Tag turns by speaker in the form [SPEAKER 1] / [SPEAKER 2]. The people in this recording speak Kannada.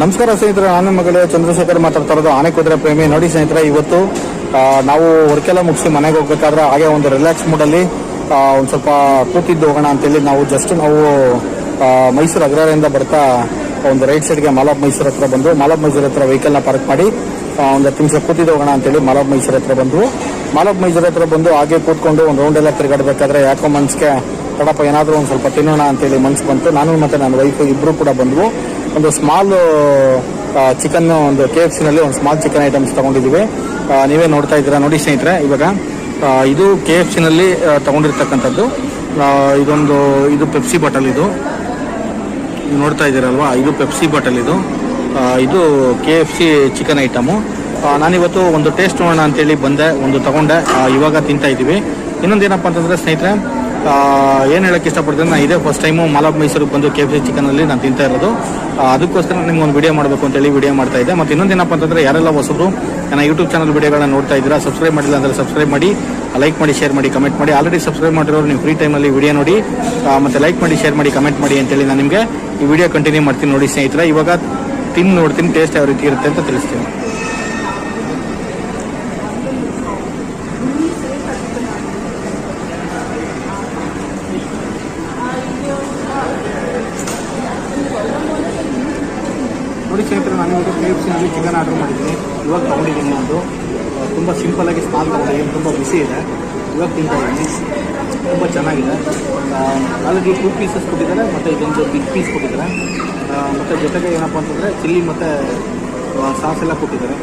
[SPEAKER 1] ನಮಸ್ಕಾರ ಸ್ನೇಹಿತರೆ, ನಾನು ಮಗಳೇ ಚಂದ್ರಶೇಖರ್ ಮಾತಾಡ್ತಾ ಇರೋದು ಆನೆಕುದುರೆ ಪ್ರೇಮಿ. ನೋಡಿ ಸ್ನೇಹಿತರೆ, ಇವತ್ತು ನಾವು ವರ್ಕೆಲ್ಲ ಮುಗಿಸಿ ಮನೆಗೆ ಹೋಗ್ಬೇಕಾದ್ರೆ ಹಾಗೆ ಒಂದು ರಿಲ್ಯಾಕ್ಸ್ ಮೂಡಲ್ಲಿ ಒಂದು ಸ್ವಲ್ಪ ಕೂತಿದ್ದು ಹೋಗೋಣ ಅಂತೇಳಿ ನಾವು ಮೈಸೂರು ಅಗ್ರಹಾರದಿಂದ ಬರ್ತಾ ಒಂದು ರೈಟ್ ಸೈಡ್ಗೆ ಮಾಲಾಬ್ ಮೈಸೂರು ಹತ್ರ ಬಂದು ಮಾಲಾಬ್ ಮೈಸೂರು ಹತ್ರ ವೆಹಿಕಲ್ನ ಪಾರ್ಕ್ ಮಾಡಿ ಒಂದು 10 ನಿಮಿಷ ಕೂತಿದ್ದು ಹೋಗೋಣ ಅಂತೇಳಿ ಮಾಲಾಬ್ ಮೈಸೂರು ಹತ್ರ ಬಂದು ಹಾಗೆ ಕೂತ್ಕೊಂಡು ಒಂದು ರೌಂಡ್ ಎಲ್ಲ ತಿರುಗಾಡಬೇಕಾದ್ರೆ ಯಾಕೋ ಮನ್ಸಿಗೆ ತಡಪ್ಪ ಏನಾದರೂ ಒಂದು ಸ್ವಲ್ಪ ತಿನ್ನೋಣ ಅಂತೇಳಿ ಮನ್ಸು ಬಂತು. ನಾನು ಮತ್ತು ನನ್ನ ವೈಫ್ ಇಬ್ಬರು ಕೂಡ ಬಂದ್ವು. ಒಂದು ಸ್ಮಾಲ್ ಚಿಕನ್, ಒಂದು KFCನಲ್ಲಿ ಒಂದು ಸ್ಮಾಲ್ ಚಿಕನ್ ಐಟಮ್ಸ್ ತೊಗೊಂಡಿದ್ದೀವಿ. ನೀವೇ ನೋಡ್ತಾ ಇದ್ದೀರಾ. ನೋಡಿ ಸ್ನೇಹಿತರೆ, ಇವಾಗ ಇದು KFCನಲ್ಲಿ ತೊಗೊಂಡಿರ್ತಕ್ಕಂಥದ್ದು. ಇದು ಪೆಪ್ಸಿ ಬಾಟಲ್. ಇದು ನೋಡ್ತಾ ಇದ್ದೀರಲ್ವಾ, ಇದು ಪೆಪ್ಸಿ ಬಾಟಲ್. ಇದು KFC ಚಿಕನ್ ಐಟಮು. ನಾನಿವತ್ತು ಒಂದು ಟೇಸ್ಟ್ ನೋಡೋಣ ಅಂತೇಳಿ ಬಂದೆ, ಒಂದು ತೊಗೊಂಡೆ. ಇವಾಗ ತಿಂತಾ ಇದ್ದೀವಿ. ಇನ್ನೊಂದೇನಪ್ಪ ಅಂತಂದರೆ ಸ್ನೇಹಿತರೆ, ಏನು ಹೇಳೋಕ್ಕೆ ಇಷ್ಟಪಡ್ತೀನಿ, ನಾನು ಇದೇ ಫಸ್ಟ್ ಟೈಮು ಮಾಲಾಬ್ ಮೈಸೂರಿಗೆ ಬಂದು KFC ಚಿಕನಲ್ಲಿ ನಾನು ತಿಂತಾ ಇರೋದು. ಅದಕ್ಕೋಸ್ಕರ ನಿಮ್ಗೆ ಒಂದು ವಿಡಿಯೋ ಮಾಡಬೇಕು ಅಂತೇಳಿ ವಿಡಿಯೋ ಮಾಡ್ತಾ ಇದ್ದೆ. ಮತ್ತು ಇನ್ನೊಂದೇನಪ್ಪ ಅಂತಂದರೆ, ಯಾರೆಲ್ಲ ಹೊಸಬ್ರು ನನ್ನ ಯೂಟ್ಯೂಬ್ ಚಾನಲ್ ವಿಡಿಯೋಗಳನ್ನ ನೋಡ್ತಾ ಇದ್ದೀರಾ, ಸಬ್ಸ್ಕ್ರೈಬ್ ಮಾಡಿಲ್ಲ ಅಂದರೆ ಸಬ್ಸ್ಕ್ರೈಬ್ ಮಾಡಿ, ಲೈಕ್ ಮಾಡಿ, ಶೇರ್ ಮಾಡಿ, ಕಮೆಂಟ್ ಮಾಡಿ. ಆಲ್ರೆಡಿ ಸಬ್ಸ್ಕ್ರೈಬ್ ಮಾಡಿರೋರು ನೀವು ಫ್ರೀ ಟೈಮಲ್ಲಿ ವಿಡಿಯೋ ನೋಡಿ ಮತ್ತು ಲೈಕ್ ಮಾಡಿ, ಶೇರ್ ಮಾಡಿ, ಕಮೆಂಟ್ ಮಾಡಿ ಅಂತೇಳಿ ನಾನು ನಿಮಗೆ ಈ ವಿಡಿಯೋ ಕಂಟಿನ್ಯೂ ಮಾಡ್ತೀನಿ. ನೋಡಿ ಸ್ನೇಹಿತರೆ, ಇವಾಗ ನೋಡ್ತೀನಿ ಟೇಸ್ಟ್ ಯಾವ ರೀತಿ ಇರುತ್ತೆ ಅಂತ ತಿಳಿಸ್ತೀನಿ. ನೋಡಿ ಸ್ನೇಹಿತರೆ, ನಾನು ಇವಾಗ KFCನಲ್ಲಿ ಚಿಕನ್ ಆರ್ಡರ್ ಮಾಡಿದ್ದೀನಿ. ಇವಾಗ ತೊಗೊಂಡಿದ್ದೀನಿ. ಒಂದು ತುಂಬ ಸಿಂಪಲ್ಲಾಗಿ ಸ್ಮಾಲ್ ತೊಗೊಂಡಿದ್ದೀನಿ. ತುಂಬ ಬಿಸಿ ಇದೆ. ಇವಾಗ ತಿಂತಾ ಇದ್ದೀನಿ. ತುಂಬ ಚೆನ್ನಾಗಿದೆ. ನಾಲ್ಕು 2 ಪೀಸಸ್ ಕೊಟ್ಟಿದ್ದಾರೆ ಮತ್ತು ಇದೊಂದು ಬಿಗ್ ಪೀಸ್ ಕೊಟ್ಟಿದ್ದಾರೆ. ಮತ್ತು ಜೊತೆಗೆ ಏನಪ್ಪ ಅಂತಂದರೆ ಚಿಲ್ಲಿ ಮತ್ತು ಸಾಸ್ ಎಲ್ಲ ಕೊಟ್ಟಿದ್ದಾರೆ.